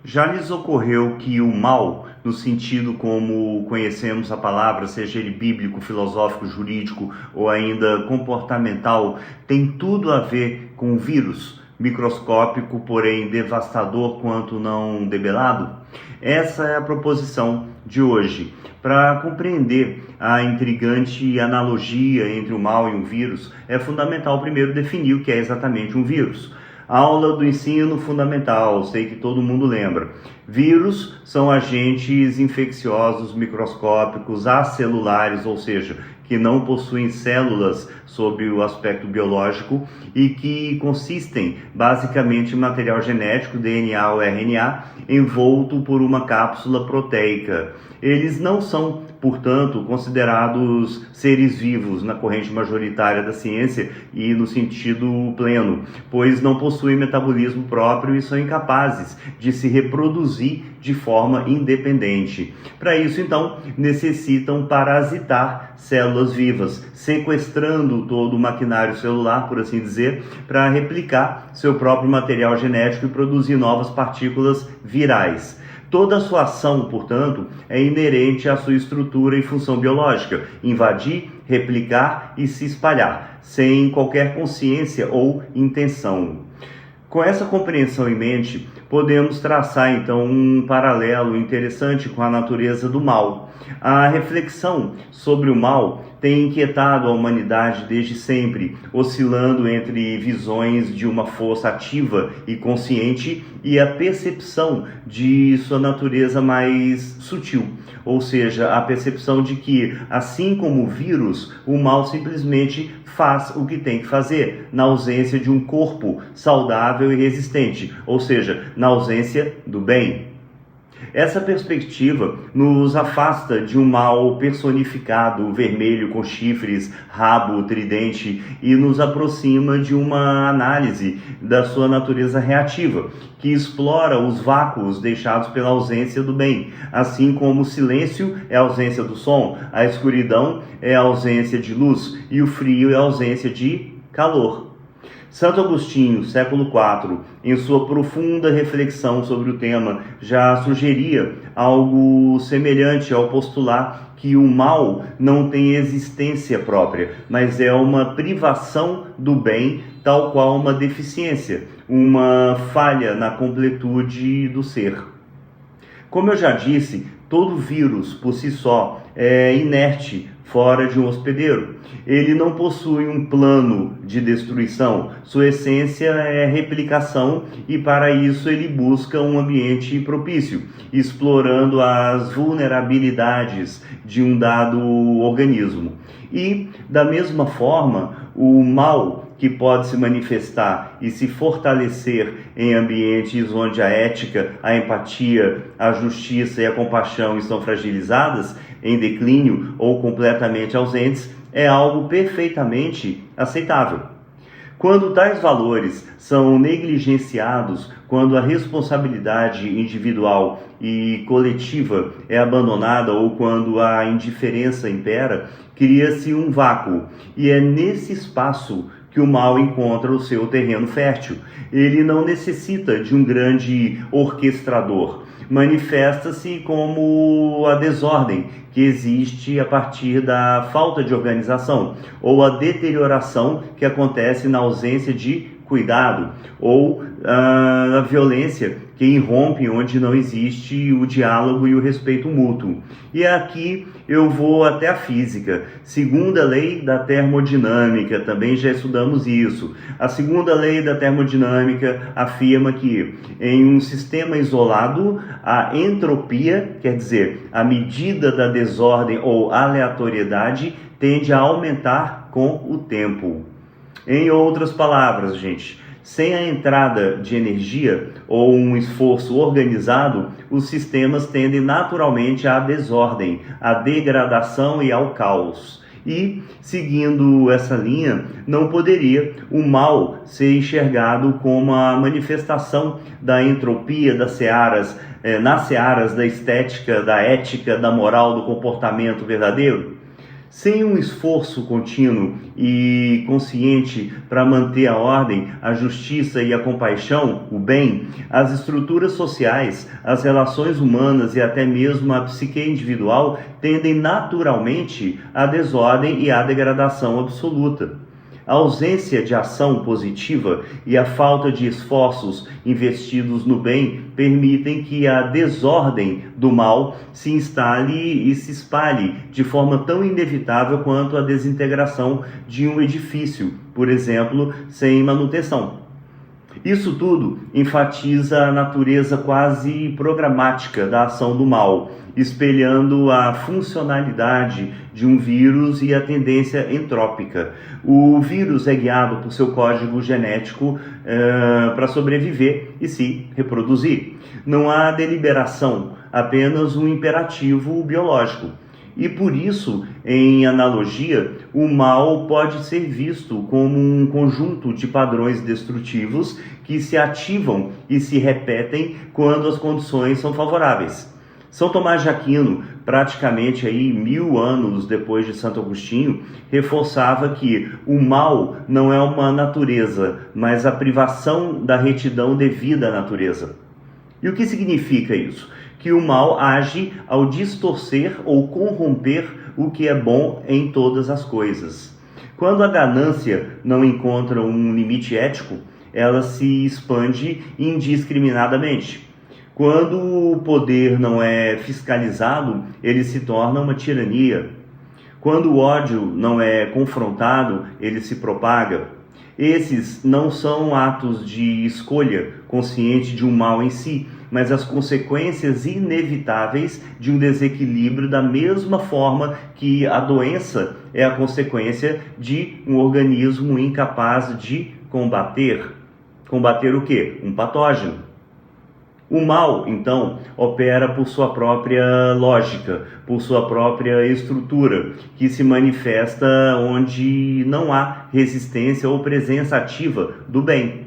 Já lhes ocorreu que o mal, no sentido como conhecemos a palavra, seja ele bíblico, filosófico, jurídico ou ainda comportamental, tem tudo a ver com o vírus, microscópico, porém devastador quanto não debelado? Essa é a proposição de hoje. Para compreender a intrigante analogia entre o mal e um vírus, é fundamental primeiro definir o que é exatamente um vírus. Aula do ensino fundamental, sei que todo mundo lembra. Vírus são agentes infecciosos microscópicos acelulares, ou seja, que não possuem células sob o aspecto biológico e que consistem basicamente em material genético, DNA ou RNA, envolto por uma cápsula proteica. Eles não são, portanto, considerados seres vivos na corrente majoritária da ciência e no sentido pleno, pois não possuem metabolismo próprio e são incapazes de se reproduzir de forma independente. Para isso, então, necessitam parasitar células vivas, sequestrando todo o maquinário celular, por assim dizer, para replicar seu próprio material genético e produzir novas partículas virais. Toda a sua ação, portanto, é inerente à sua estrutura e função biológica: invadir, replicar e se espalhar, sem qualquer consciência ou intenção. Com essa compreensão em mente, podemos traçar então um paralelo interessante com a natureza do mal. A reflexão sobre o mal tem inquietado a humanidade desde sempre, oscilando entre visões de uma força ativa e consciente e a percepção de sua natureza mais sutil, ou seja, a percepção de que, assim como o vírus, o mal simplesmente faz o que tem que fazer, na ausência de um corpo saudável e resistente, ou seja, na ausência do bem. Essa perspectiva nos afasta de um mal personificado, vermelho com chifres, rabo, tridente, e nos aproxima de uma análise da sua natureza reativa, que explora os vácuos deixados pela ausência do bem, assim como o silêncio é a ausência do som, a escuridão é a ausência de luz e o frio é a ausência de calor. Santo Agostinho, século IV, em sua profunda reflexão sobre o tema, já sugeria algo semelhante ao postular que o mal não tem existência própria, mas é uma privação do bem, tal qual uma deficiência, uma falha na completude do ser. Como eu já disse, todo vírus por si só é inerte fora de um hospedeiro. Ele não possui um plano de destruição. Sua essência é replicação e para isso ele busca um ambiente propício, explorando as vulnerabilidades de um dado organismo. E, da mesma forma, o mal que pode se manifestar e se fortalecer em ambientes onde a ética, a empatia, a justiça e a compaixão estão fragilizadas, em declínio ou completamente ausentes, é algo perfeitamente aceitável. Quando tais valores são negligenciados, quando a responsabilidade individual e coletiva é abandonada ou quando a indiferença impera, cria-se um vácuo, e é nesse espaço que o mal encontra o seu terreno fértil. Ele não necessita de um grande orquestrador. Manifesta-se como a desordem que existe a partir da falta de organização, ou a deterioração que acontece na ausência de cuidado, ou a violência que irrompe onde não existe o diálogo e o respeito mútuo. E aqui eu vou até a física. Segunda lei da termodinâmica, também já estudamos isso. A segunda lei da termodinâmica afirma que em um sistema isolado, a entropia, quer dizer, a medida da desordem ou aleatoriedade, tende a aumentar com o tempo. Em outras palavras, gente, sem a entrada de energia ou um esforço organizado, os sistemas tendem naturalmente à desordem, à degradação e ao caos. E, seguindo essa linha, não poderia o mal ser enxergado como a manifestação da entropia das searas, nas searas da estética, da ética, da moral, do comportamento verdadeiro? Sem um esforço contínuo e consciente para manter a ordem, a justiça e a compaixão, o bem, as estruturas sociais, as relações humanas e até mesmo a psique individual tendem naturalmente à desordem e à degradação absoluta. A ausência de ação positiva e a falta de esforços investidos no bem permitem que a desordem do mal se instale e se espalhe de forma tão inevitável quanto a desintegração de um edifício, por exemplo, sem manutenção. Isso tudo enfatiza a natureza quase programática da ação do mal, espelhando a funcionalidade de um vírus e a tendência entrópica. O vírus é guiado por seu código genético para sobreviver e se reproduzir. Não há deliberação, apenas um imperativo biológico. E por isso, em analogia, o mal pode ser visto como um conjunto de padrões destrutivos que se ativam e se repetem quando as condições são favoráveis. São Tomás de Aquino, praticamente 1000 anos depois de Santo Agostinho, reforçava que o mal não é uma natureza, mas a privação da retidão devida à natureza. E o que significa isso? Que o mal age ao distorcer ou corromper o que é bom em todas as coisas. Quando a ganância não encontra um limite ético, ela se expande indiscriminadamente. Quando o poder não é fiscalizado, ele se torna uma tirania. Quando o ódio não é confrontado, ele se propaga. Esses não são atos de escolha consciente de um mal em si, mas as consequências inevitáveis de um desequilíbrio, da mesma forma que a doença é a consequência de um organismo incapaz de combater. Combater o quê? Um patógeno. O mal, então, opera por sua própria lógica, por sua própria estrutura, que se manifesta onde não há resistência ou presença ativa do bem.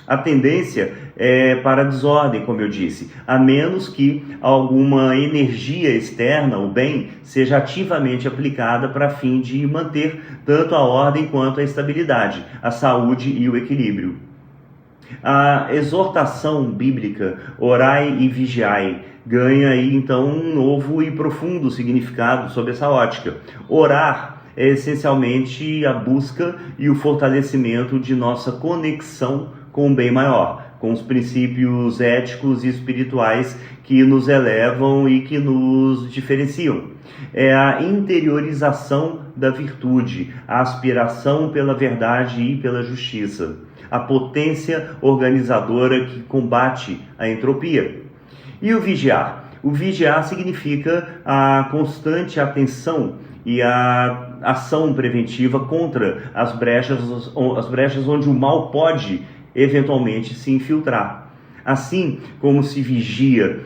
A tendência é para a desordem, como eu disse, a menos que alguma energia externa, o bem, seja ativamente aplicada para fim de manter tanto a ordem quanto a estabilidade, a saúde e o equilíbrio. A exortação bíblica, orai e vigiai, ganha aí então um novo e profundo significado sob essa ótica. Orar é essencialmente a busca e o fortalecimento de nossa conexão com o bem maior, com os princípios éticos e espirituais que nos elevam e que nos diferenciam. É a interiorização da virtude, a aspiração pela verdade e pela justiça, a potência organizadora que combate a entropia. E o vigiar? O vigiar significa a constante atenção e a ação preventiva contra as brechas onde o mal pode eventualmente se infiltrar. Assim como se vigia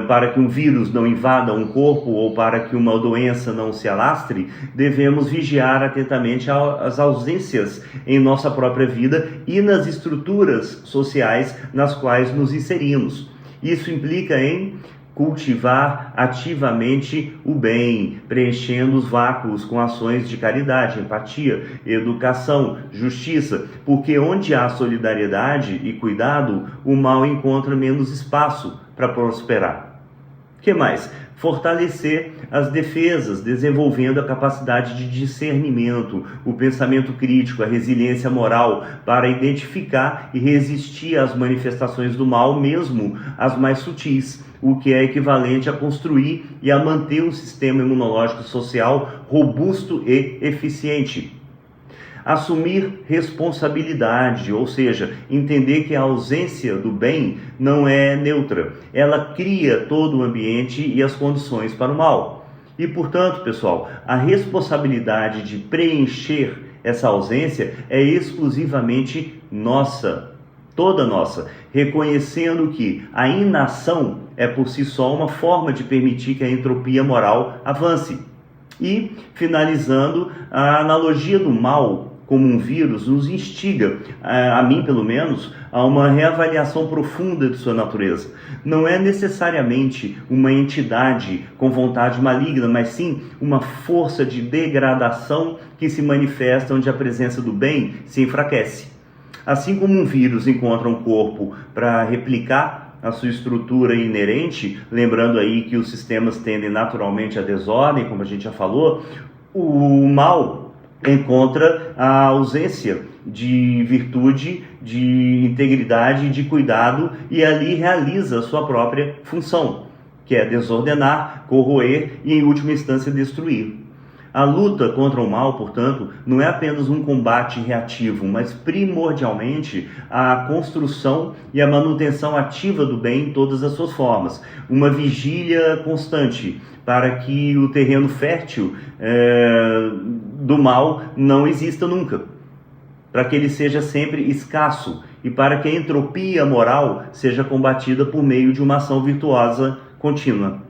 para que um vírus não invada um corpo ou para que uma doença não se alastre, devemos vigiar atentamente as ausências em nossa própria vida e nas estruturas sociais nas quais nos inserimos. Isso implica em cultivar ativamente o bem, preenchendo os vácuos com ações de caridade, empatia, educação, justiça, porque onde há solidariedade e cuidado, o mal encontra menos espaço para prosperar. O que mais? Fortalecer as defesas, desenvolvendo a capacidade de discernimento, o pensamento crítico, a resiliência moral, para identificar e resistir às manifestações do mal, mesmo as mais sutis, o que é equivalente a construir e a manter um sistema imunológico social robusto e eficiente. Assumir responsabilidade, ou seja, entender que a ausência do bem não é neutra. Ela cria todo o ambiente e as condições para o mal. E, portanto, pessoal, a responsabilidade de preencher essa ausência é exclusivamente nossa, toda nossa, reconhecendo que a inação é por si só uma forma de permitir que a entropia moral avance. E, finalizando, a analogia do mal como um vírus, nos instiga, a mim pelo menos, a uma reavaliação profunda de sua natureza. Não é necessariamente uma entidade com vontade maligna, mas sim uma força de degradação que se manifesta onde a presença do bem se enfraquece. Assim como um vírus encontra um corpo para replicar a sua estrutura inerente, lembrando aí que os sistemas tendem naturalmente à desordem, como a gente já falou, o mal encontra a ausência de virtude, de integridade, de cuidado, e ali realiza a sua própria função, que é desordenar, corroer e, em última instância, destruir. A luta contra o mal, portanto, não é apenas um combate reativo, mas primordialmente a construção e a manutenção ativa do bem em todas as suas formas. Uma vigília constante para que o terreno fértil do mal não exista nunca, para que ele seja sempre escasso e para que a entropia moral seja combatida por meio de uma ação virtuosa contínua.